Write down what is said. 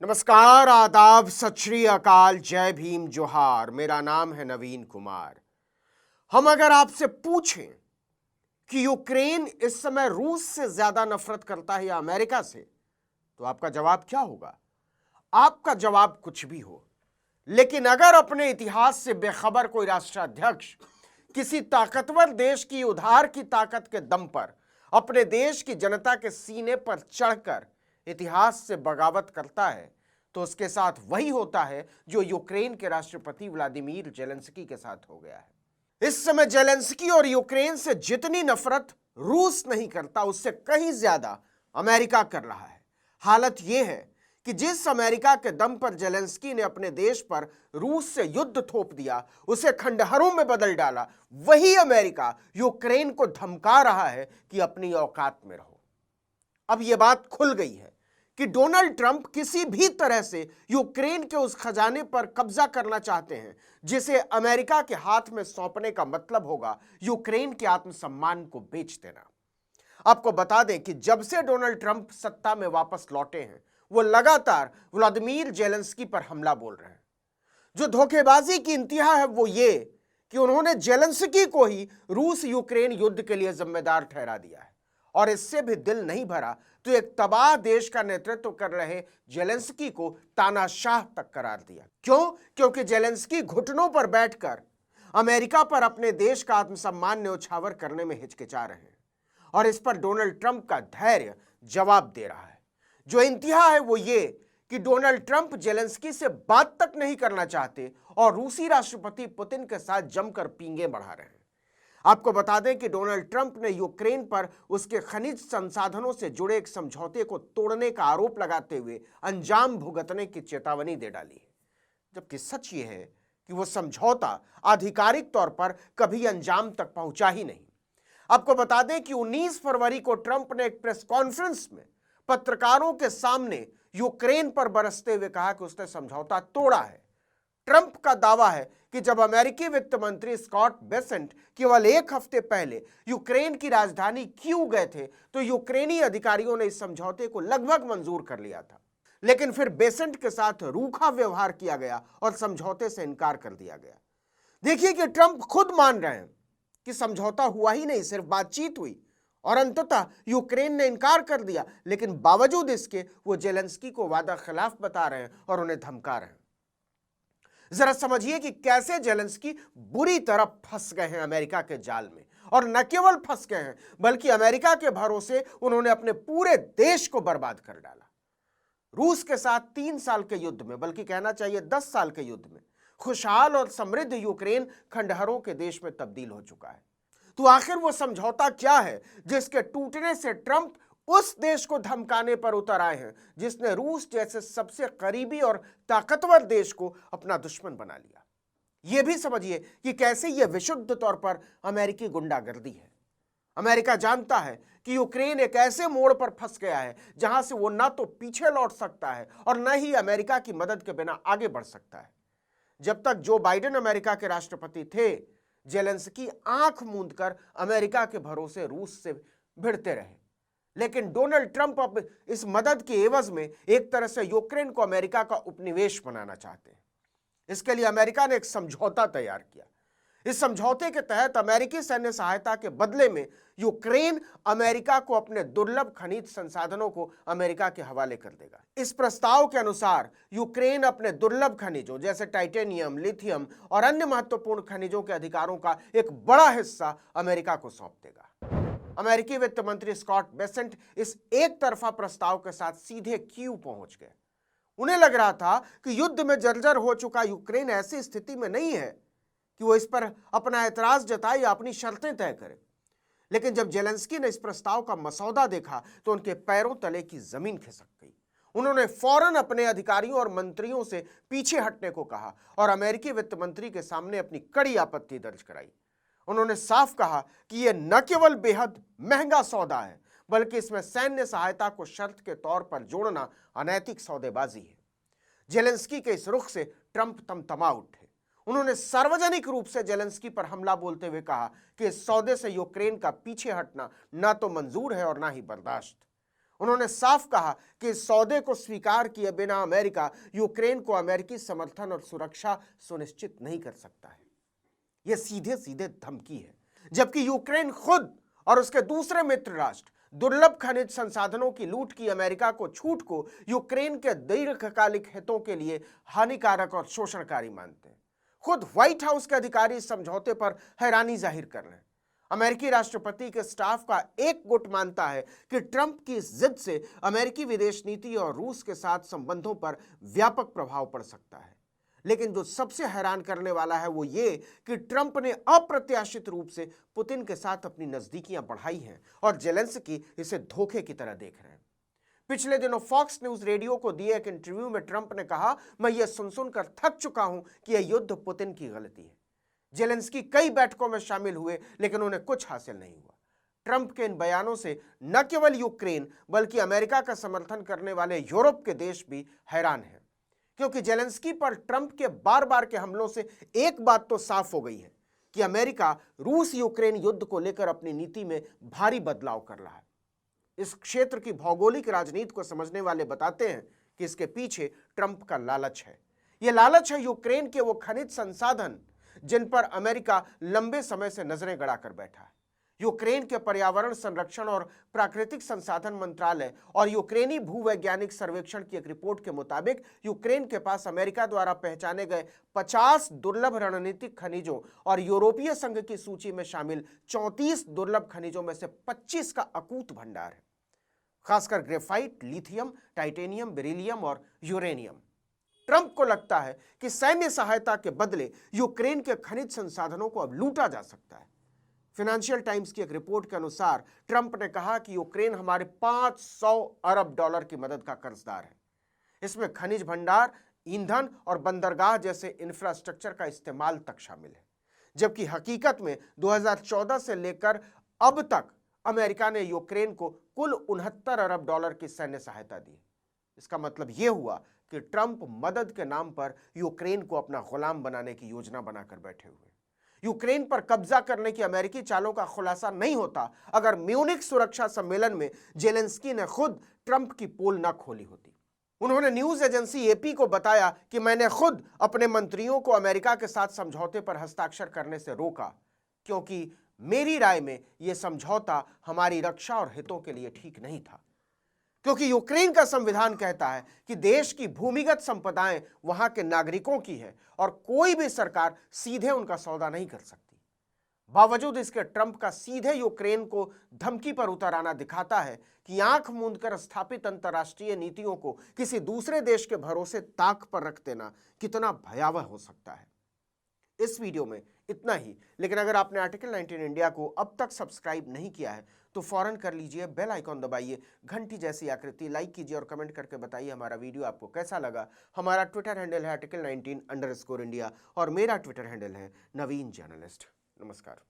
नमस्कार, आदाब, सत श्री अकाल, जय भीम, जोहार। मेरा नाम है नवीन कुमार। हम अगर आपसे पूछें कि यूक्रेन इस समय रूस से ज्यादा नफरत करता है या अमेरिका से, तो आपका जवाब क्या होगा? आपका जवाब कुछ भी हो, लेकिन अगर अपने इतिहास से बेखबर कोई राष्ट्राध्यक्ष किसी ताकतवर देश की उधार की ताकत के दम पर अपने देश की जनता के सीने पर चढ़कर इतिहास से बगावत करता है, तो उसके साथ वही होता है जो यूक्रेन के राष्ट्रपति व्लादिमीर जेलेंस्की के साथ हो गया है। इस समय जेलेंस्की और यूक्रेन से जितनी नफरत रूस नहीं करता, उससे कहीं ज्यादा अमेरिका कर रहा है। हालत यह है कि जिस अमेरिका के दम पर जेलेंस्की ने अपने देश पर रूस से युद्ध थोप दिया, उसे खंडहरों में बदल डाला, वही अमेरिका यूक्रेन को धमका रहा है कि अपनी औकात में रहो। अब यह बात खुल गई है कि डोनाल्ड ट्रंप किसी भी तरह से यूक्रेन के उस खजाने पर कब्जा करना चाहते हैं जिसे अमेरिका के हाथ में सौंपने का मतलब होगा यूक्रेन के आत्मसम्मान को बेच देना। आपको बता दें कि जब से डोनाल्ड ट्रंप सत्ता में वापस लौटे हैं, वो लगातार व्लादिमीर जेलेंस्की पर हमला बोल रहे हैं। जो धोखेबाजी की इंतहा है वो ये कि उन्होंने जेलेंस्की को ही रूस यूक्रेन युद्ध के लिए जिम्मेदार ठहरा दिया है, और इससे भी दिल नहीं भरा तो एक तबाह देश का नेतृत्व कर रहे जेलेंस्की को तानाशाह तक करार दिया। क्यों? क्योंकि जेलेंस्की घुटनों पर बैठकर अमेरिका पर अपने देश का आत्मसम्मान न्योछावर करने में हिचकिचा रहे हैं, और इस पर डोनाल्ड ट्रंप का धैर्य जवाब दे रहा है। जो इंतहा है वो ये कि डोनाल्ड ट्रंप जेलेंस्की से बात तक नहीं करना चाहते और रूसी राष्ट्रपति पुतिन के साथ जमकर पींगे बढ़ा रहे हैं। आपको बता दें कि डोनाल्ड ट्रंप ने यूक्रेन पर उसके खनिज संसाधनों से जुड़े एक समझौते को तोड़ने का आरोप लगाते हुए अंजाम भुगतने की चेतावनी दे डाली है, जबकि सच ये है कि वो समझौता आधिकारिक तौर पर कभी अंजाम तक पहुंचा ही नहीं। आपको बता दें कि 19 फरवरी को ट्रंप ने एक प्रेस कॉन्फ्रेंस में पत्रकारों के सामने यूक्रेन पर बरसते हुए कहा कि उसने समझौता तोड़ा है। ट्रंप का दावा है कि जब अमेरिकी वित्त मंत्री स्कॉट बेसेंट केवल एक हफ्ते पहले यूक्रेन की राजधानी कीव गए थे, तो यूक्रेनी अधिकारियों ने इस समझौते को लगभग मंजूर कर लिया था, लेकिन फिर बेसेंट के साथ रूखा व्यवहार किया गया और समझौते से इनकार कर दिया गया। देखिए कि ट्रंप खुद मान रहे हैं कि समझौता हुआ ही नहीं, सिर्फ बातचीत हुई और अंततः यूक्रेन ने इनकार कर दिया, लेकिन बावजूद इसके वो जेलेंस्की को वादा खिलाफ बता रहे हैं और उन्हें धमका रहे हैं। जरा समझिए कि कैसे जेलेंस्की बुरी तरह फंस गए हैं अमेरिका के जाल में, और न केवल फंस गए हैं बल्कि अमेरिका के भरोसे उन्होंने अपने पूरे देश को बर्बाद कर डाला। रूस के साथ 3 साल के युद्ध में, बल्कि कहना चाहिए 10 साल के युद्ध में, खुशहाल और समृद्ध यूक्रेन खंडहरों के देश में तब्दील हो चुका है। तो आखिर वो समझौता क्या है जिसके टूटने से ट्रंप उस देश को धमकाने पर उतर आए हैं जिसने रूस जैसे सबसे करीबी और ताकतवर देश को अपना दुश्मन बना लिया? यह भी समझिए कि कैसे यह विशुद्ध तौर पर अमेरिकी गुंडागर्दी है। अमेरिका जानता है कि यूक्रेन एक ऐसे मोड़ पर फंस गया है जहां से वो ना तो पीछे लौट सकता है और न ही अमेरिका की मदद के बिना आगे बढ़ सकता है। जब तक जो बाइडेन अमेरिका के राष्ट्रपति थे, जेलेंस्की आंख मूंदकर अमेरिका के भरोसे रूस से भिड़ते रहे, लेकिन डोनाल्ड ट्रंप अब इस मदद के एवज में एक तरह से यूक्रेन को अमेरिका का उपनिवेश बनाना चाहते हैं। इसके लिए अमेरिका ने एक समझौता तैयार किया। इस समझौते के तहत अमेरिकी सैन्य सहायता के बदले में यूक्रेन अमेरिका को अपने दुर्लभ खनिज संसाधनों को अमेरिका के हवाले कर देगा। इस प्रस्ताव के अनुसार यूक्रेन अपने दुर्लभ खनिजों जैसे टाइटेनियम, लिथियम और अन्य महत्वपूर्ण खनिजों के अधिकारों का एक बड़ा हिस्सा अमेरिका को सौंप देगा। अमेरिकी वित्त मंत्री स्कॉट बेसेंट इस एक तरफा प्रस्ताव के साथ सीधे कीव पहुंच गए। उन्हें लग रहा था कि युद्ध में जर्जर हो चुका यूक्रेन ऐसी स्थिति में नहीं है कि वो इस पर अपना ऐतराज जताए या अपनी शर्तें तय करे, लेकिन जब जेलेंस्की ने इस प्रस्ताव का मसौदा देखा तो उनके पैरों तले की जमीन खिसक गई। उन्होंने फौरन अपने अधिकारियों और मंत्रियों से पीछे हटने को कहा और अमेरिकी वित्त मंत्री के सामने अपनी कड़ी आपत्ति दर्ज कराई। उन्होंने साफ कहा कि यह न केवल बेहद महंगा सौदा है, बल्कि इसमें सैन्य सहायता को शर्त के तौर पर जोड़ना अनैतिक सौदेबाजी है। जेलेंस्की के इस रुख से ट्रंप तमतमा उठे। उन्होंने सार्वजनिक रूप से जेलेंस्की पर हमला बोलते हुए कहा कि इस सौदे से यूक्रेन का पीछे हटना ना तो मंजूर है और ना ही बर्दाश्त। उन्होंने साफ कहा कि इस सौदे को स्वीकार किए बिना अमेरिका यूक्रेन को अमेरिकी समर्थन और सुरक्षा सुनिश्चित नहीं कर सकता है। यह सीधे सीधे धमकी है, जबकि यूक्रेन खुद और उसके दूसरे मित्र राष्ट्र दुर्लभ खनिज संसाधनों की लूट की अमेरिका को छूट को यूक्रेन के दीर्घकालिक हितों के लिए हानिकारक और शोषणकारी मानते हैं। खुद व्हाइट हाउस के अधिकारी इस समझौते पर हैरानी जाहिर कर रहे हैं। अमेरिकी राष्ट्रपति के स्टाफ का एक गुट मानता है कि ट्रंप की इस जिद से अमेरिकी विदेश नीति और रूस के साथ संबंधों पर व्यापक प्रभाव पड़ सकता है। लेकिन जो सबसे हैरान करने वाला है वो ये कि ट्रंप ने अप्रत्याशित रूप से पुतिन के साथ अपनी नजदीकियां बढ़ाई हैं और जेलेंस्की इसे धोखे की तरह देख रहे हैं। पिछले दिनों फॉक्स न्यूज रेडियो को दिए एक इंटरव्यू में ट्रंप ने कहा, मैं ये सुनकर थक चुका हूं कि यह युद्ध पुतिन की गलती है। जेलेंस्की कई बैठकों में शामिल हुए लेकिन उन्हें कुछ हासिल नहीं हुआ। ट्रंप के इन बयानों से न केवल यूक्रेन बल्कि अमेरिका का समर्थन करने वाले यूरोप के देश भी हैरान हैं, क्योंकि जेलेंस्की पर ट्रंप के बार बार के हमलों से एक बात तो साफ हो गई है कि अमेरिका रूस यूक्रेन युद्ध को लेकर अपनी नीति में भारी बदलाव कर रहा है। इस क्षेत्र की भौगोलिक राजनीति को समझने वाले बताते हैं कि इसके पीछे ट्रंप का लालच है। यह लालच है यूक्रेन के वो खनिज संसाधन जिन पर अमेरिका लंबे समय से नजरें गड़ाकर बैठा है। यूक्रेन के पर्यावरण संरक्षण और प्राकृतिक संसाधन मंत्रालय और यूक्रेनी भूवैज्ञानिक सर्वेक्षण की एक रिपोर्ट के मुताबिक यूक्रेन के पास अमेरिका द्वारा पहचाने गए 50 दुर्लभ रणनीतिक खनिजों और यूरोपीय संघ की सूची में शामिल 34 दुर्लभ खनिजों में से 25 का अकूत भंडार है, खासकर ग्रेफाइट, लिथियम, टाइटेनियम, बेरिलियम और यूरेनियम। ट्रंप को लगता है कि सैन्य सहायता के बदले यूक्रेन के खनिज संसाधनों को अब लूटा जा सकता है। फाइनेंशियल टाइम्स की एक रिपोर्ट के अनुसार ट्रंप ने कहा कि यूक्रेन हमारे 500 अरब डॉलर की मदद का कर्जदार है। इसमें खनिज भंडार, ईंधन और बंदरगाह जैसे इंफ्रास्ट्रक्चर का इस्तेमाल तक शामिल है, जबकि हकीकत में 2014 से लेकर अब तक अमेरिका ने यूक्रेन को कुल 69 अरब डॉलर की सैन्य सहायता दी। इसका मतलब यह हुआ कि ट्रंप मदद के नाम पर यूक्रेन को अपना गुलाम बनाने की योजना बनाकर बैठे हुए। यूक्रेन पर कब्जा करने की अमेरिकी चालों का खुलासा नहीं होता अगर म्यूनिख सुरक्षा सम्मेलन में जेलेंस्की ने खुद ट्रंप की पोल न खोली होती। उन्होंने न्यूज एजेंसी एपी को बताया कि मैंने खुद अपने मंत्रियों को अमेरिका के साथ समझौते पर हस्ताक्षर करने से रोका, क्योंकि मेरी राय में यह समझौता हमारी रक्षा और हितों के लिए ठीक नहीं था। क्योंकि यूक्रेन का संविधान कहता है कि देश की भूमिगत संपदाएं वहां के नागरिकों की है और कोई भी सरकार सीधे उनका सौदा नहीं कर सकती। बावजूद इसके ट्रंप का सीधे यूक्रेन को धमकी पर उतर आना दिखाता है कि आंख मूंदकर स्थापित अंतर्राष्ट्रीय नीतियों को किसी दूसरे देश के भरोसे ताक पर रख देना कितना भयावह हो सकता है। इस वीडियो में इतना ही, लेकिन अगर आपने आर्टिकल 19 इंडिया को अब तक सब्सक्राइब नहीं किया है तो फौरन कर लीजिए, बेल आइकॉन दबाइए, घंटी जैसी आकृति लाइक कीजिए और कमेंट करके बताइए हमारा वीडियो आपको कैसा लगा। हमारा ट्विटर हैंडल है article19_India और मेरा ट्विटर हैंडल है नवीन जर्नलिस्ट। नमस्कार।